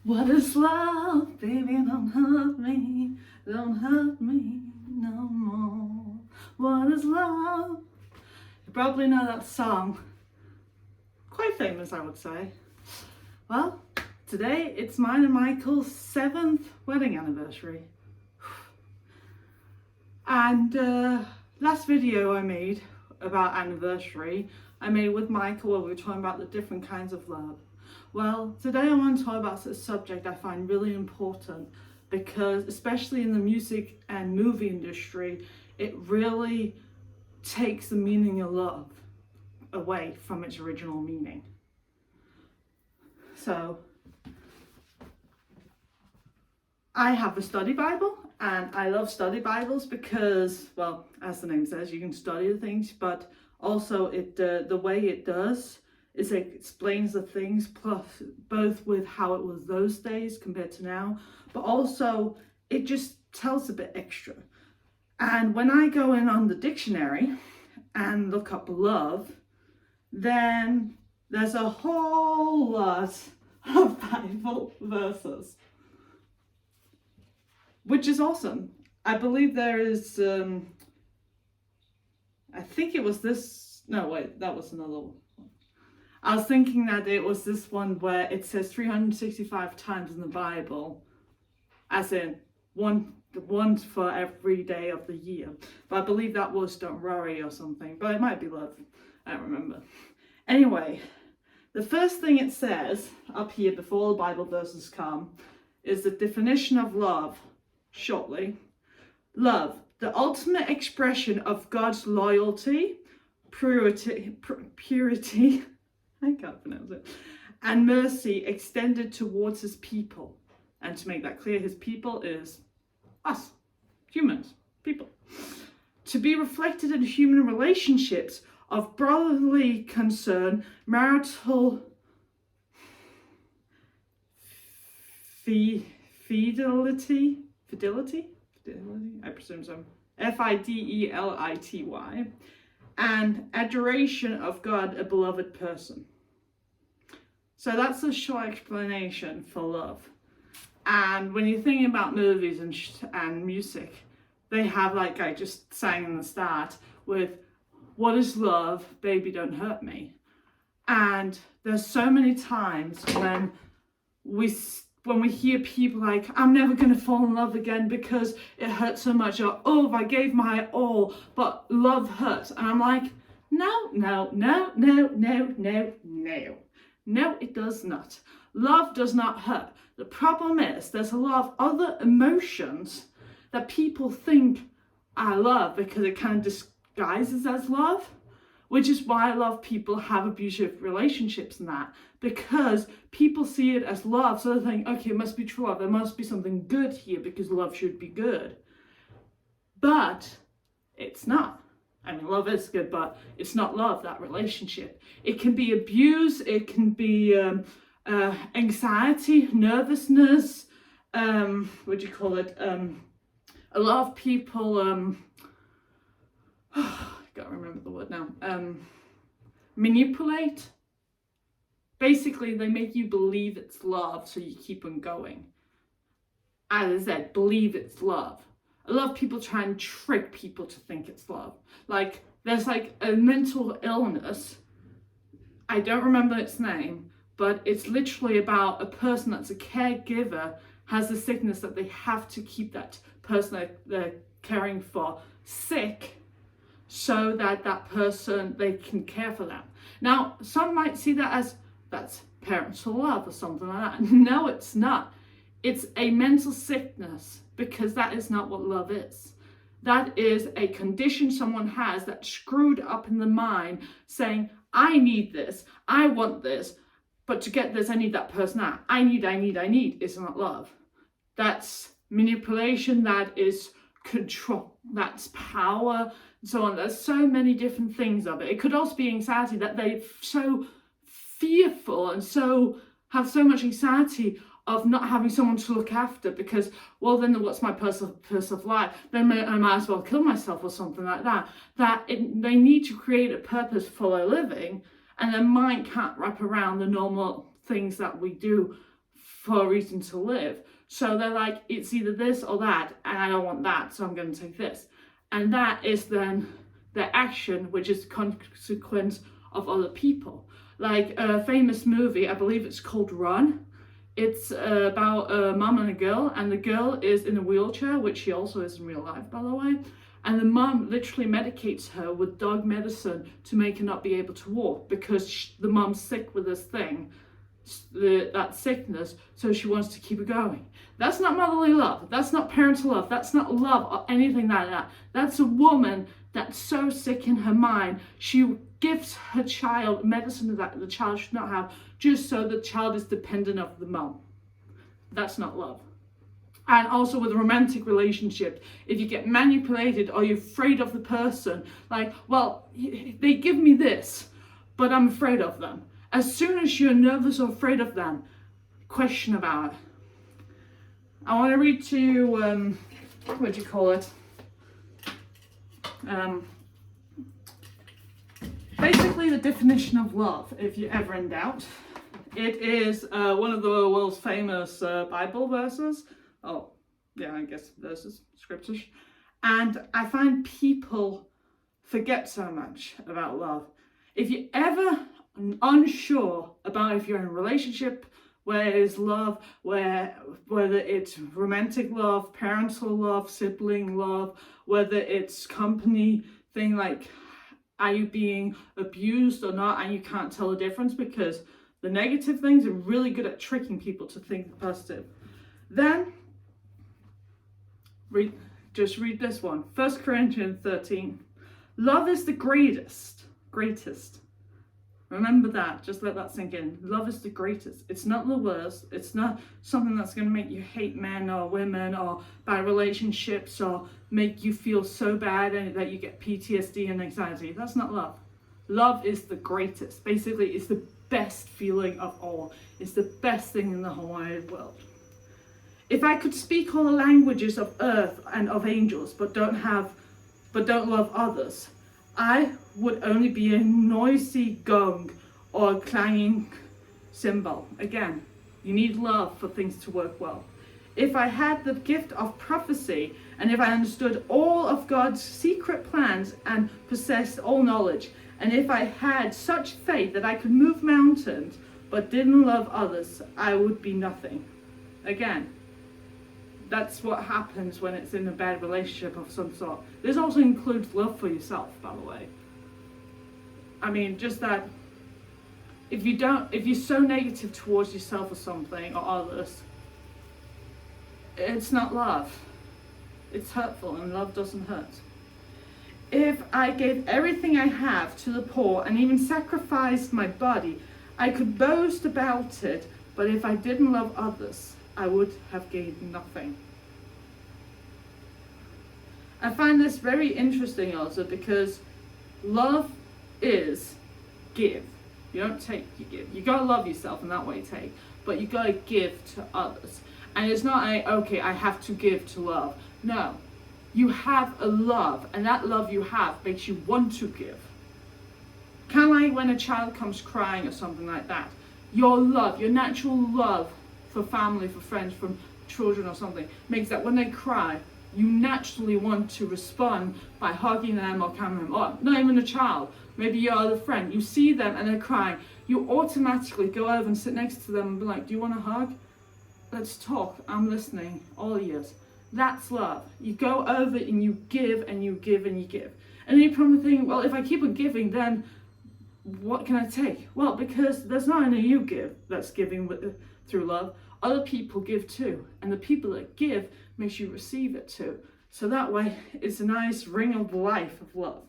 What is love? Baby, don't hurt me. Don't hurt me no more. What is love? You probably know that song. Quite famous, I would say. Well, today it's mine and Michael's 7th wedding anniversary. And last video I made about anniversary, I made with Michael where we were talking about the different kinds of love. Well, today I want to talk about a subject I find really important because, especially in the music and movie industry, it really takes the meaning of love away from its original meaning. So, I have a study Bible, and I love study Bibles because, well, as the name says, you can study the things, but also the way it does is it explains the things, plus both with how it was those days compared to now, but also it just tells a bit extra. And when I go in on the dictionary and look up love, then there's a whole lot of Bible verses, which is awesome. I believe there is, I think it was this, no wait, that was another one. I was thinking that it was this one where it says 365 times in the Bible, as in one for every day of the year. But I believe that was don't worry or something, but it might be love, I don't remember. Anyway, the first thing it says up here before the Bible verses come is the definition of love. Shortly, love, the ultimate expression of God's loyalty, purity, I can't pronounce it, and mercy extended towards his people. And to make that clear, his people is us, humans, people. To be reflected in human relationships of brotherly concern, marital fidelity, I presume so, Fidelity, and adoration of God, a beloved person. So that's a short explanation for love. And when you're thinking about movies and music, they have, like I just sang in the start, with what is love, baby don't hurt me. And there's so many times when we hear people like, I'm never going to fall in love again because it hurts so much, or, oh, I gave my all, but love hurts. And I'm like, no, it does not. Love does not hurt. The problem is there's a lot of other emotions that people think are love because it kind of disguises as love, which is why a lot of people have abusive relationships and that, because people see it as love, so they think, okay, it must be true love, there must be something good here because love should be good. But it's not. I mean, love is good, but it's not love, that relationship. It can be abuse, it can be anxiety, nervousness, what do you call it? A lot of people, I can't remember the word now, manipulate. Basically, they make you believe it's love, so you keep on going. As I said, believe it's love. A lot of people try and trick people to think it's love. Like, there's like a mental illness, I don't remember its name, but it's literally about a person that's a caregiver has a sickness that they have to keep that person that they're caring for sick so that that person, they can care for them. Now, some might see that as that's parental love or something like that. No, it's not. It's a mental sickness, because that is not what love is. That is a condition someone has that's screwed up in the mind, saying, I need this, I want this, but to get this, I need that person out. I need. It's not love. That's manipulation, that is control, that's power, and so on. There's so many different things of it. It could also be anxiety, that they're so fearful and so have so much anxiety of not having someone to look after, because, well, then what's my purpose of life? Then I might as well kill myself or something like that. They need to create a purpose for their living, and their mind can't wrap around the normal things that we do for a reason to live. So they're like, it's either this or that, and I don't want that, so I'm going to take this. And that is then their action, which is the consequence of other people. Like a famous movie, I believe it's called Run. It's about a mum and a girl, and the girl is in a wheelchair, which she also is in real life, by the way. And the mum literally medicates her with dog medicine to make her not be able to walk, because the mum's sick with this thing, that sickness, so she wants to keep it going. That's not motherly love. That's not parental love. That's not love or anything like that. That's a woman that's so sick in her mind, she gives her child medicine that the child should not have, just so the child is dependent of the mum. That's not love. And also with romantic relationships, if you get manipulated or you're afraid of the person, like, well, they give me this, but I'm afraid of them. As soon as you're nervous or afraid of them, question about it. I want to read to you, what do you call it? Basically the definition of love, if you're ever in doubt. It is one of the world's famous Bible verses. Oh, yeah, I guess verses, scriptures. And I find people forget so much about love. If you're ever unsure about if you're in a relationship where it is love, whether it's romantic love, parental love, sibling love, whether it's company thing, like, are you being abused or not, and you can't tell the difference because the negative things are really good at tricking people to think the positive. Then read this one. 1 Corinthians 13. Love is the greatest. Remember that. Just let that sink in. Love is the greatest. It's not the worst. It's not something that's going to make you hate men or women or bad relationships or make you feel so bad and that you get PTSD and anxiety. That's not love. Love is the greatest. Basically, it's the best feeling of all. It's the best thing in the whole wide world. If I could speak all the languages of earth and of angels, but don't love others, I would only be a noisy gong or a clanging cymbal. Again, you need love for things to work well. If I had the gift of prophecy, and if I understood all of God's secret plans and possessed all knowledge, and if I had such faith that I could move mountains, but didn't love others, I would be nothing. Again, that's what happens when it's in a bad relationship of some sort. This also includes love for yourself, by the way. I mean, just that if you're so negative towards yourself or something or others, it's not love. It's hurtful, and love doesn't hurt. If I gave everything I have to the poor and even sacrificed my body, I could boast about it, but if I didn't love others, I would have gained nothing. I find this very interesting also because love is give. You don't take, you give. You gotta love yourself, and that way take, but you gotta give to others. And it's not okay, I have to give to love. No, you have a love, and that love you have makes you want to give. Kind of like when a child comes crying or something like that. Your love, your natural love for family, for friends, from children or something, makes that when they cry, you naturally want to respond by hugging them or calming them. Or not even a child, maybe your other friend. You see them and they're crying. You automatically go over and sit next to them and be like, do you want a hug? Let's talk. I'm listening. All ears. That's love. You go over and you give and you give and you give. And then you probably think, well, if I keep on giving, then what can I take? Well, because there's not only you give that's giving through love. Other people give too. And the people that give makes you receive it too. So that way, it's a nice ring of life of love.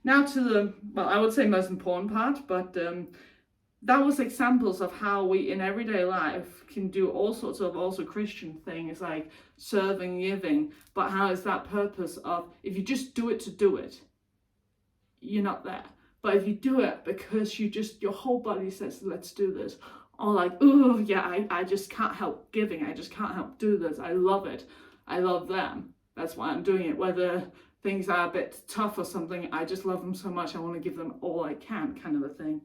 Now to the, well, I would say most important part, but that was examples of how we in everyday life can do all sorts of also Christian things like serving, giving, but how is that purpose of, if you just do it to do it, you're not there. But if you do it because your whole body says, let's do this, or like, oh yeah, I just can't help giving, I just can't help do this, I love it, I love them, that's why I'm doing it. Whether things are a bit tough or something, I just love them so much, I want to give them all I can, kind of a thing.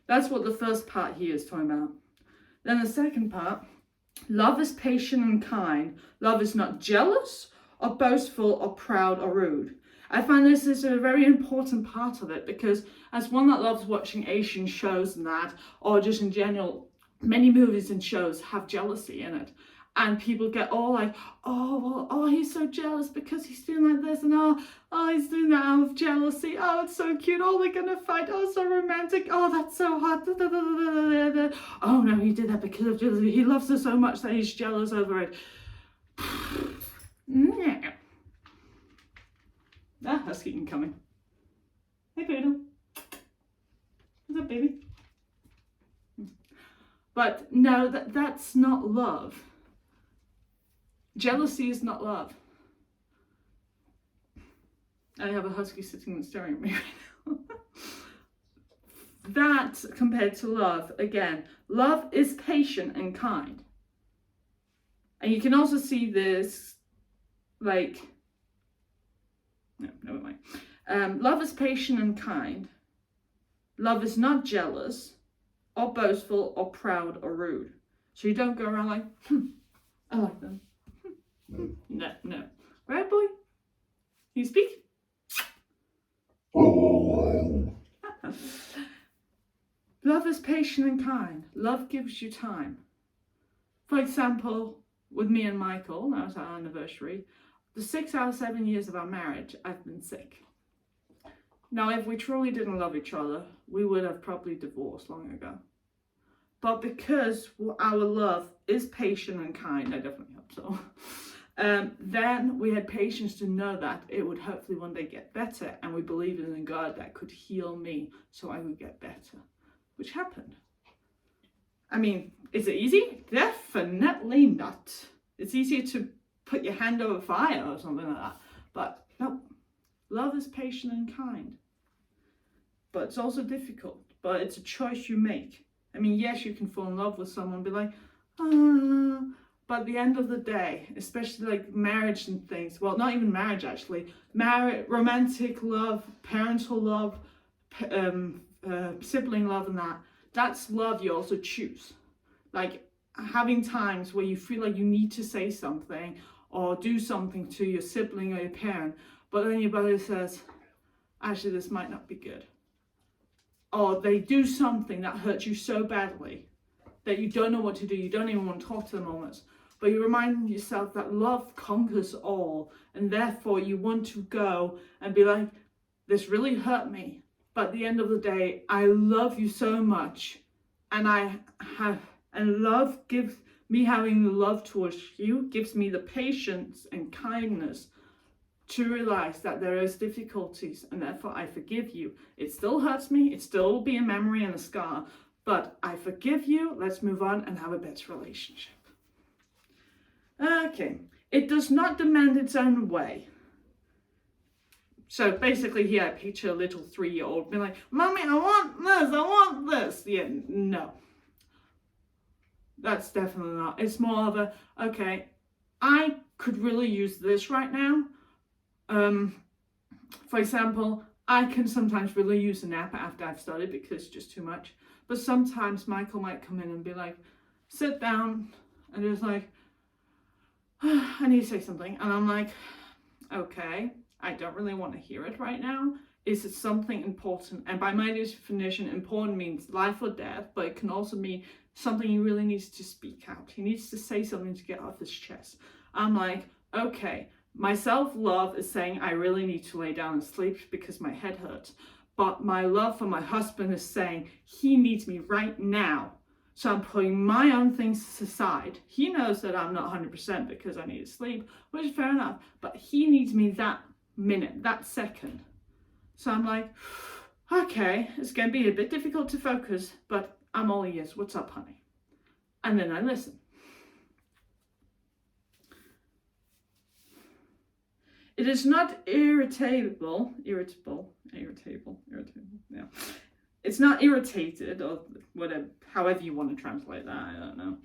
That's what the first part here is talking about. Then the second part, love is patient and kind. Love is not jealous or boastful or proud or rude. I find this is a very important part of it, because as one that loves watching Asian shows and that, or just in general, many movies and shows have jealousy in it. And people get all like, he's so jealous because he's doing like this, and he's doing that out of jealousy. Oh, it's so cute. Oh, they're gonna fight. Oh, so romantic. Oh, that's so hot. Oh no, he did that because of jealousy. He loves her so much that he's jealous over it. Yeah. Husky incoming. Hey, Poodle. What's up, baby? But no, that's not love. Jealousy is not love. I have a husky sitting and staring at me right now. That, compared to love, again, love is patient and kind. And you can also see this, like, no, never mind. Love is patient and kind. Love is not jealous or boastful or proud or rude. So you don't go around like, I like them. No. Right, boy? Can you speak? Love is patient and kind. Love gives you time. For example, with me and Michael, now it's our anniversary, the 6 out of 7 years of our marriage, I've been sick. Now, if we truly didn't love each other, we would have probably divorced long ago. But because our love is patient and kind, I definitely hope so, then we had patience to know that it would hopefully one day get better, and we believed in a God that could heal me so I would get better, which happened. I mean, is it easy? Definitely not. It's easier to put your hand over fire or something like that. But no, love is patient and kind. But it's also difficult, but it's a choice you make. I mean, yes, you can fall in love with someone and be like, but at the end of the day, especially like marriage and things, well, not even marriage actually, romantic love, parental love, sibling love and that's love you also choose. Like having times where you feel like you need to say something or do something to your sibling or your parent, but then your body says, actually, this might not be good. Or they do something that hurts you so badly that you don't know what to do, you don't even want to talk to them almost. But you remind yourself that love conquers all, and therefore you want to go and be like, this really hurt me, but at the end of the day, I love you so much, and love gives me, having the love towards you gives me the patience and kindness to realize that there is difficulties, and therefore I forgive you. It still hurts me, it still will be a memory and a scar, but I forgive you, let's move on and have a better relationship. Okay, it does not demand its own way. So basically here I picture a little 3-year-old being like, Mommy, I want this. Yeah, no. That's definitely not. It's more of a, okay, I could really use this right now. For example, I can sometimes really use a nap after I've studied because it's just too much. But sometimes Michael might come in and be like, sit down, and just like, I need to say something. And I'm like, okay, I don't really want to hear it right now. Is it something important? And by my definition, important means life or death, but it can also mean something he really needs to speak out. He needs to say something to get off his chest. I'm like, okay, my self-love is saying I really need to lay down and sleep because my head hurts. But my love for my husband is saying he needs me right now. So I'm putting my own things aside. He knows that I'm not 100% because I need to sleep, which is fair enough. But he needs me that minute, that second. So I'm like, okay, it's going to be a bit difficult to focus, but I'm all ears. What's up, honey? And then I listen. It is not irritable, yeah. It's not irritated, or whatever, however you want to translate that, I don't know.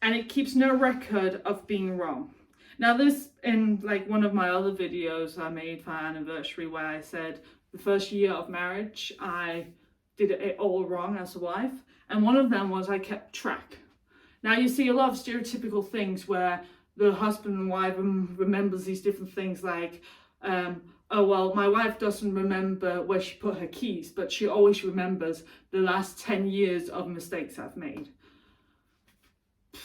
And it keeps no record of being wrong. Now this, in like one of my other videos I made for our anniversary, where I said the first year of marriage, I did it all wrong as a wife. And one of them was I kept track. Now you see a lot of stereotypical things where the husband and wife remembers these different things like, oh, well, my wife doesn't remember where she put her keys, but she always remembers the last 10 years of mistakes I've made.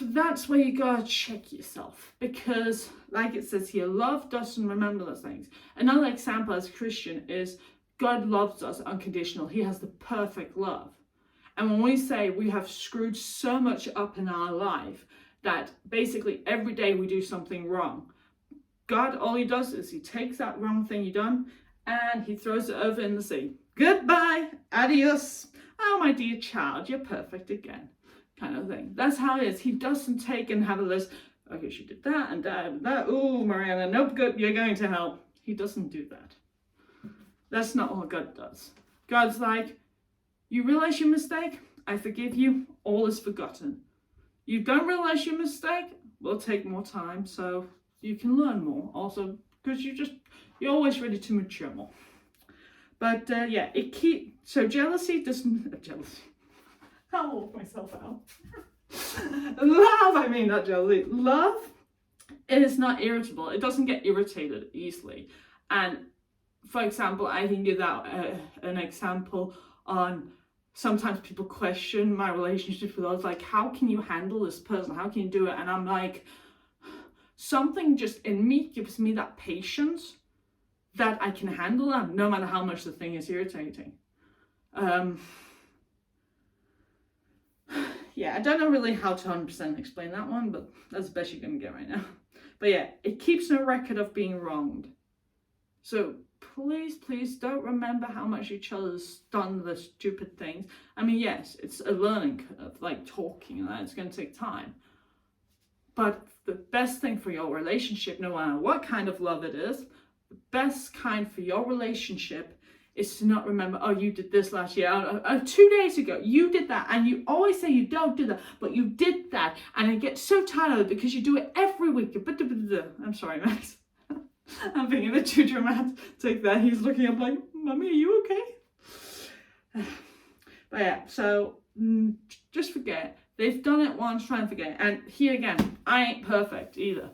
That's where you gotta check yourself, because like it says here, love doesn't remember those things. Another example as a Christian is God loves us unconditional. He has the perfect love. And when we say we have screwed so much up in our life that basically every day we do something wrong, God, all he does is he takes that wrong thing you done and he throws it over in the sea. Goodbye, adios. Oh, my dear child, you're perfect again. Kind of thing. That's how it is. He doesn't take and have a list. Okay, she did that and that and that. Oh, Mariana, nope, good, you're going to hell. He doesn't do that. That's not what God does. God's like, you realize your mistake? I forgive you. All is forgotten. You don't realize your mistake? Will take more time so you can learn more. Also, because you're always ready to mature more. But yeah, so jealousy doesn't, jealousy. I'll walk myself out. Not jealousy. Love is not irritable. It doesn't get irritated easily. And for example, I can give out an example on sometimes people question my relationship with others. Like, how can you handle this person? How can you do it? And I'm like, something just in me gives me that patience that I can handle them no matter how much the thing is irritating. Yeah, I don't know really how to 100% explain that one, but that's the best you're going to get right now. But yeah, it keeps no record of being wronged. So please don't remember how much each other's done the stupid things. I mean, yes, it's a learning curve, like talking, and it's going to take time. But the best thing for your relationship, no matter what kind of love it is, the best kind for your relationship is to not remember, oh, you did this last year, 2 days ago, you did that, and you always say you don't do that, but you did that, and I get so tired of it because you do it every week. I'm sorry, Max. I'm being a bit too dramatic there. He's looking up like, Mummy, are you okay? But yeah, so just forget. They've done it once, try and forget. And here again, I ain't perfect either.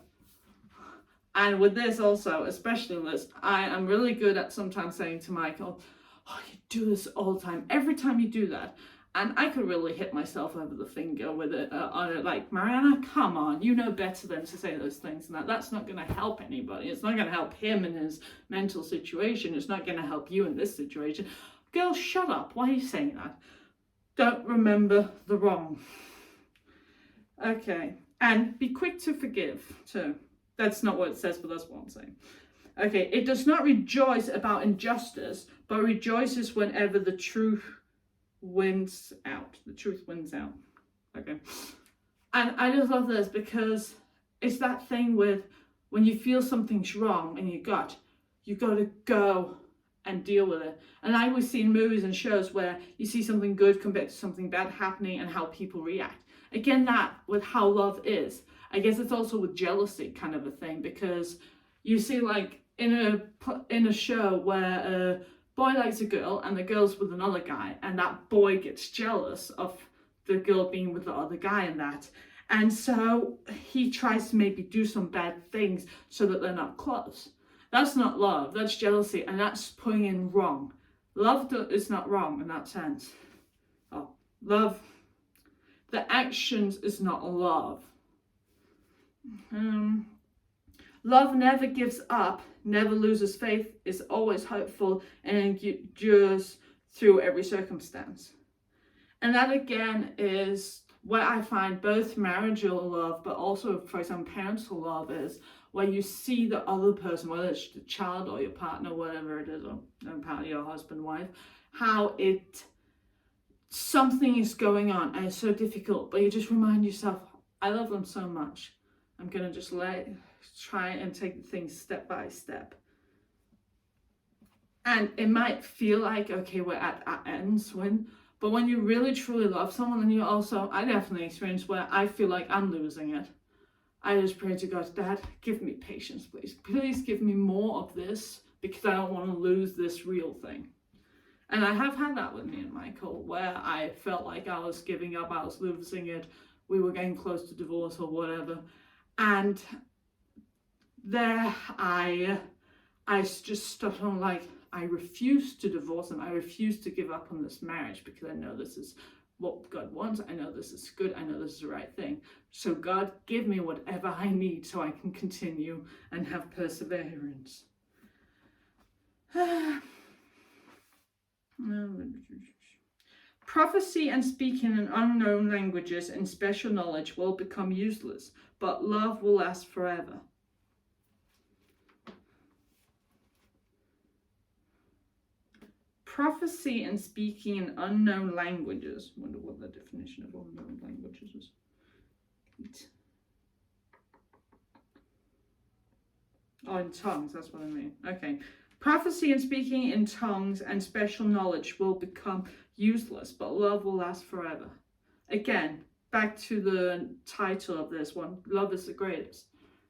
And with this also, especially this, I am really good at sometimes saying to Michael, oh, you do this all the time. Every time you do that. And I could really hit myself over the finger with it on it. Like, Mariana, come on. You know better than to say those things. And that's not going to help anybody. It's not going to help him in his mental situation. It's not going to help you in this situation. Girl, shut up. Why are you saying that? Don't remember the wrong. Okay. And be quick to forgive, too. That's not what it says, but that's what I'm saying. Okay, it does not rejoice about injustice, but rejoices whenever the truth wins out. The truth wins out. Okay. And I just love this because it's that thing with when you feel something's wrong in your gut, you got to go and deal with it. And I always see in movies and shows where you see something good compared to something bad happening and how people react. Again, that with how love is. I guess it's also with jealousy kind of a thing, because you see like in a show where a boy likes a girl and the girl's with another guy, and that boy gets jealous of the girl being with the other guy and that. And so he tries to maybe do some bad things so that they're not close. That's not love, that's jealousy, and that's putting in wrong. Love is not wrong in that sense. Oh, love, the actions is not love. Love never gives up, never loses faith, is always hopeful, and endures through every circumstance. And that again is where I find both marital love, but also, for example, parental love is where you see the other person, whether it's the child or your partner, whatever it is, or apparently your husband, wife, how something is going on and it's so difficult, but you just remind yourself, I love them so much. I'm going to just try and take things step by step. And it might feel like, okay, we're at our ends, but when you really truly love someone, and you also, I definitely experience where I feel like I'm losing it. I just pray to God, Dad, give me patience, please. Please give me more of this, because I don't want to lose this real thing. And I have had that with me and Michael, where I felt like I was giving up, I was losing it, we were getting close to divorce or whatever. And there I just stopped on like, I refuse to divorce him. I refuse to give up on this marriage because I know this is what God wants. I know this is good. I know this is the right thing. So God, give me whatever I need so I can continue and have perseverance. Prophecy and speaking in unknown languages and special knowledge will become useless, but love will last forever. Prophecy and speaking in unknown languages. I wonder what the definition of unknown languages is. Oh, in tongues, that's what I mean. Okay. Prophecy and speaking in tongues and special knowledge will become useless, but love will last forever. Again, back to the title of this one, love is the greatest.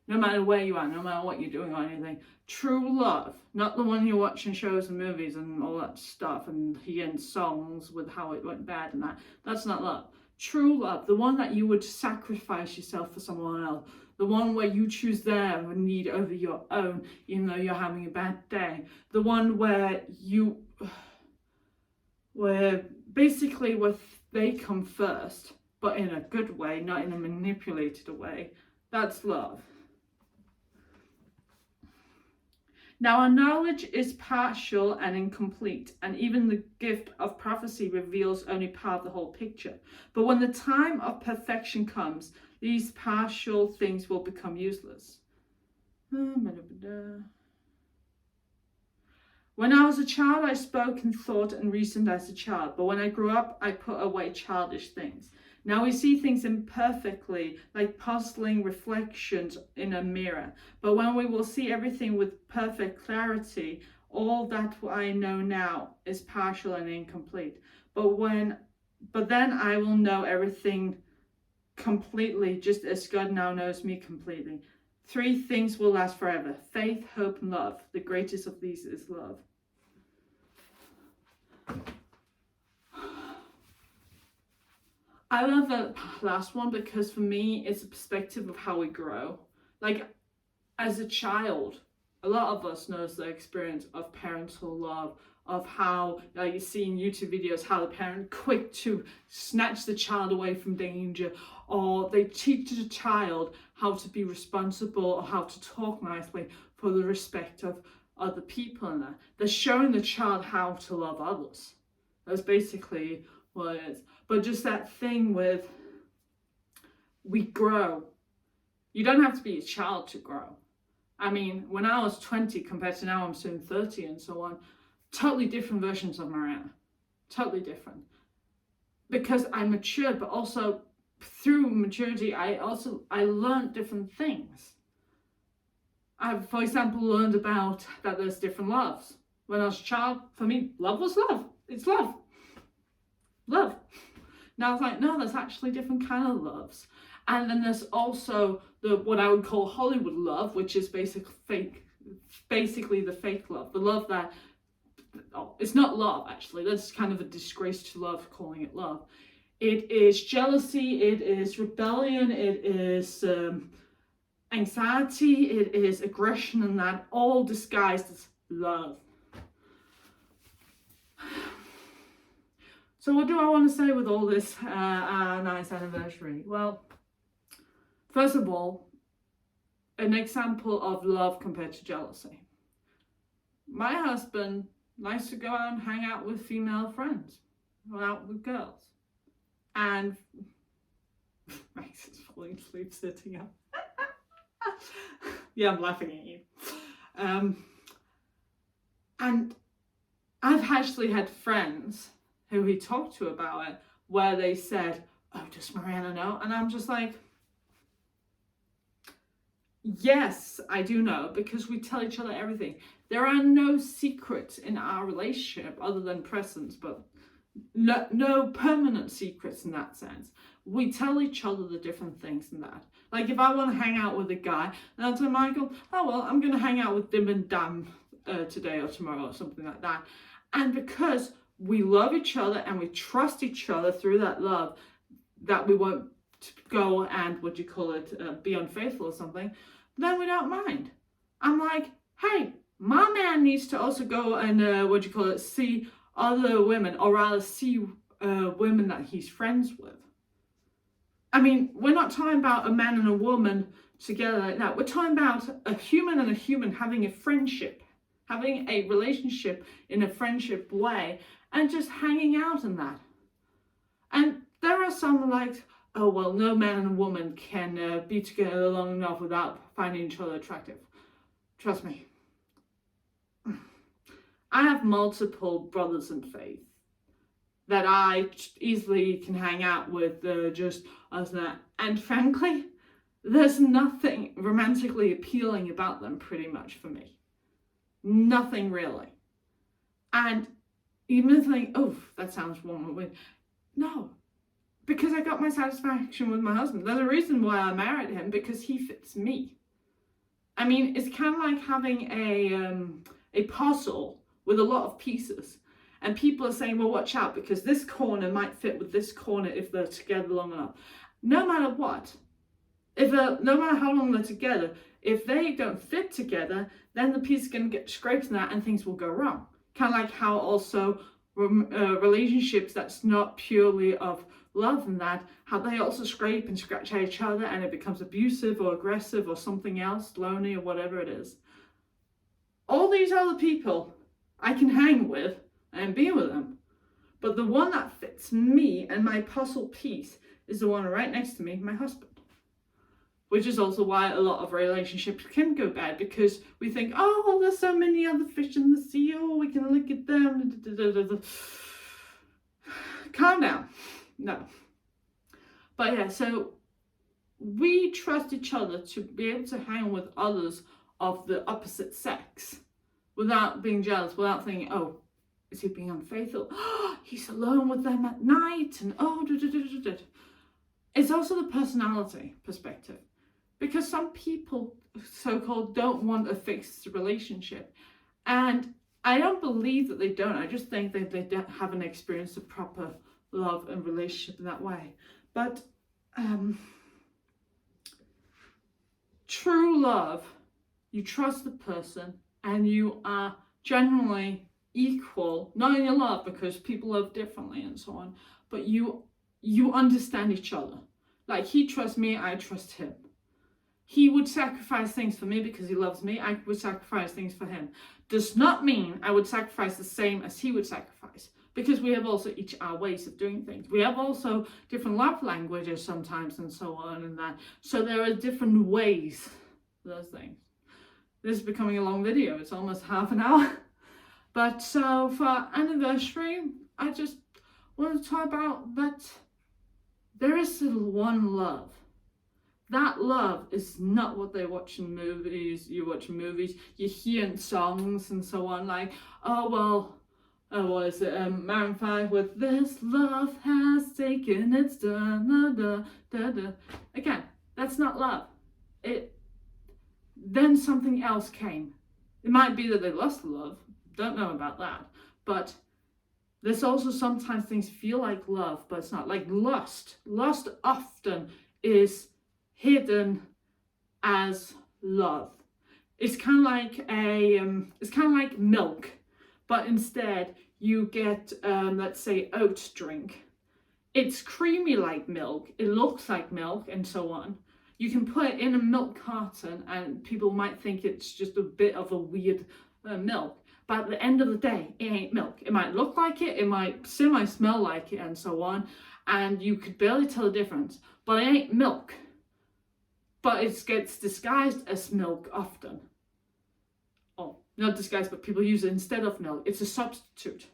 No matter where you are, no matter what you're doing or anything, true love, not the one you're watching shows and movies and all that stuff and hearing songs with how it went bad and that's not love. True love, the one that you would sacrifice yourself for someone else, the one where you choose their need over your own, even though you're having a bad day, the one where basically they come first, but in a good way, not in a manipulated way. That's love. Now, our knowledge is partial and incomplete, and even the gift of prophecy reveals only part of the whole picture. But when the time of perfection comes, these partial things will become useless. When I was a child, I spoke and thought and reasoned as a child, but when I grew up, I put away childish things. Now we see things imperfectly, like puzzling reflections in a mirror. But when we will see everything with perfect clarity, all that I know now is partial and incomplete. But then I will know everything completely, just as God now knows me completely. 3 things will last forever: faith, hope, and love. The greatest of these is love. I love that last one because for me, it's a perspective of how we grow. Like, as a child, a lot of us knows the experience of parental love, of how you see in YouTube videos how the parent quick to snatch the child away from danger, or they teach the child how to be responsible or how to talk nicely for the respect of other people and that. They're showing the child how to love others. That's basically what it is. But just that thing with, we grow. You don't have to be a child to grow. I mean, when I was 20 compared to now I'm soon 30 and so on, totally different versions of Mariana. Totally different. Because I matured, but also through maturity, I learned different things. I've, for example, learned about that there's different loves. When I was a child, for me, love was love. It's love. Love. Now I was like, no, there's actually different kind of loves. And then there's also what I would call Hollywood love, which is basically the fake love. The love that, it's not love actually, that's kind of a disgrace to love, calling it love. It is jealousy, it is rebellion, it is anxiety, it is aggression, and that all disguised as love. So what do I want to say with all this nice anniversary? Well, first of all, an example of love compared to jealousy. My husband likes to go out and hang out with female friends, or out with girls. And Max is falling asleep sitting up. Yeah, I'm laughing at you. And I've actually had friends who he talked to about it, where they said, oh, does Mariana know? And I'm just like, yes, I do know, because we tell each other everything. There are no secrets in our relationship other than presence, but no permanent secrets in that sense. We tell each other the different things in that. Like if I want to hang out with a guy, and I'll tell Michael, oh well, I'm going to hang out with Dim and Dam today or tomorrow or something like that. And because we love each other and we trust each other through that love, that we won't go and, be unfaithful or something, then we don't mind. I'm like, hey, my man needs to also go and, see other women, or rather see women that he's friends with. I mean, we're not talking about a man and a woman together like that. We're talking about a human and a human having a friendship, having a relationship in a friendship way, and just hanging out in that. And there are some like, oh, well, no man and woman can be together long enough without finding each other attractive. Trust me. I have multiple brothers in faith that I easily can hang out with, just as that. And frankly, there's nothing romantically appealing about them pretty much for me. Nothing really. And even think, oh, that sounds wrong. No, because I got my satisfaction with my husband. There's a reason why I married him, because he fits me. I mean, it's kind of like having a puzzle with a lot of pieces. And people are saying, well, watch out, because this corner might fit with this corner if they're together long enough. No matter what, no matter how long they're together, if they don't fit together, then the piece is going to get scraped in that and things will go wrong. Kind of like how also relationships that's not purely of love and that, how they also scrape and scratch at each other and it becomes abusive or aggressive or something else, lonely or whatever it is. All these other people I can hang with and be with them. But the one that fits me and my puzzle piece is the one right next to me, my husband. Which is also why a lot of relationships can go bad, because we think, oh, well, there's so many other fish in the sea, oh, we can look at them. Calm down. No. But yeah, so we trust each other to be able to hang with others of the opposite sex without being jealous, without thinking, oh, is he being unfaithful? He's alone with them at night, and It's also the personality perspective. Because some people, so-called, don't want a fixed relationship. And I don't believe that they don't. I just think that they haven't experienced a proper love and relationship in that way. But true love, you trust the person and you are generally equal, not in your love, because people love differently and so on, but you understand each other. Like, he trusts me, I trust him. He would sacrifice things for me because he loves me. I would sacrifice things for him. Does not mean I would sacrifice the same as he would sacrifice, because we have also each our ways of doing things. We have also different love languages sometimes and so on and that. So there are different ways for those things. This is becoming a long video. It's almost half an hour. But so for our anniversary, I just want to talk about that there is still one love. That love is not what they watch in movies. You watch movies, you hear in songs and so on, like, oh, well, what is it, Maroon 5 with "This love has taken its da. Again, that's not love. Then something else came. It might be that they lost love, don't know about that, but there's also sometimes things feel like love, but it's not. Like lust. Lust often is hidden as love. It's kind of like milk, but instead you get let's say oat drink. It's creamy like milk, it looks like milk and so on. You can put it in a milk carton and people might think it's just a bit of a weird milk, but at the end of the day it ain't milk. It might look like it might smell like it and so on, and you could barely tell the difference, but it ain't milk. But it gets disguised as milk often. Oh, not disguised, but people use it instead of milk. It's a substitute.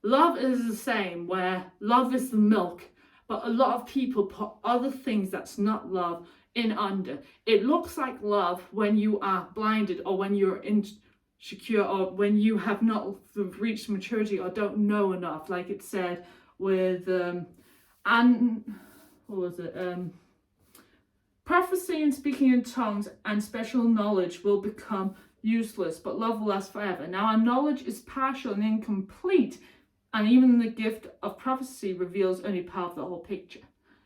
Love is the same, where love is the milk, but a lot of people put other things that's not love in under. It looks like love when you are blinded, or when you're insecure, or when you have not reached maturity or don't know enough. Like it said with, prophecy and speaking in tongues and special knowledge will become useless, but love will last forever. Now our knowledge is partial and incomplete And even the gift of prophecy reveals only part of the whole picture.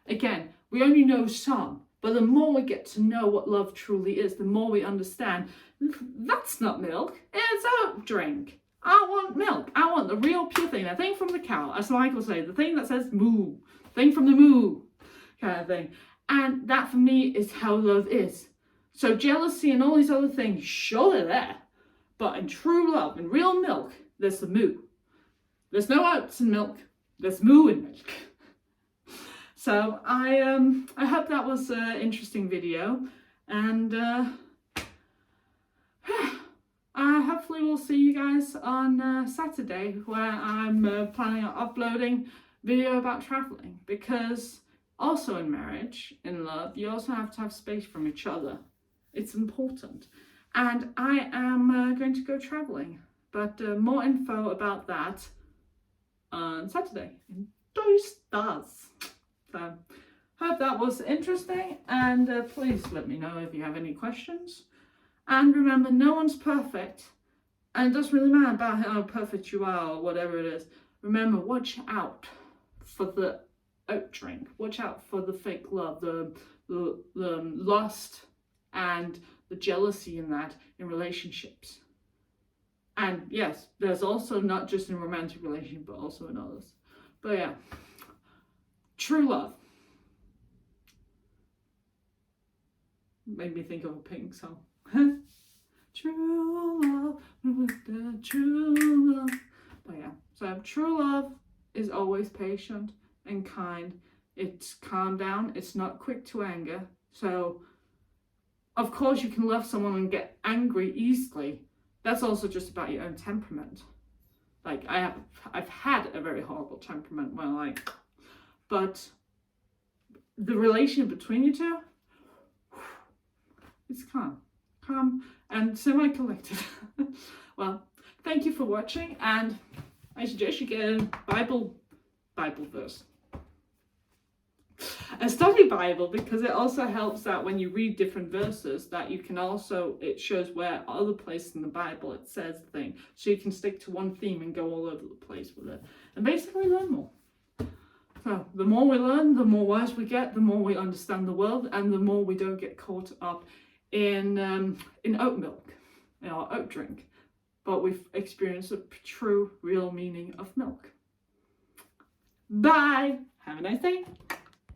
Again, we only know some, but the more we get to know what love truly is, the more we understand that's not milk, it's oat drink. I want milk. I want the real pure thing, the thing from the cow, as Michael says, the thing that says moo, thing from the moo, kind of thing. And that for me is how love is. So jealousy and all these other things, sure they're there, but in true love, in real milk, there's the moo. There's no oats in milk, there's moo in milk. So I hope that was an interesting video, and hopefully we'll see you guys on Saturday, where I'm planning on uploading video about traveling, because also in marriage, in love, you also have to have space from each other. It's important. And I am going to go traveling, but more info about that on Saturday in 2 stars. So hope that was interesting, and please let me know if you have any questions. And remember, no one's perfect, and it doesn't really matter about how perfect you are or whatever it is. Remember, watch out for the oat drink. Watch out for the fake love, the lust and the jealousy in that, in relationships. And yes, there's also not just in romantic relationships, but also in others. But yeah, true love. Made me think of a Pink song. True love, the true love. But yeah, so true love is always patient and kind. It's calm down. It's not quick to anger. So, of course, you can love someone and get angry easily. That's also just about your own temperament. Like, I've had a very horrible temperament where, like, but the relationship between you two, it's calm and semi-collected. Well, thank you for watching, and I suggest you get a Bible verse. A study Bible, because it also helps that when you read different verses, that you can also, it shows where other places in the Bible it says the thing, so you can stick to one theme and go all over the place with it, and basically learn more. So the more we learn, the more wise we get, the more we understand the world, and the more we don't get caught up in oat milk, or oat drink, but we've experienced a true, real meaning of milk. Bye! Have a nice day!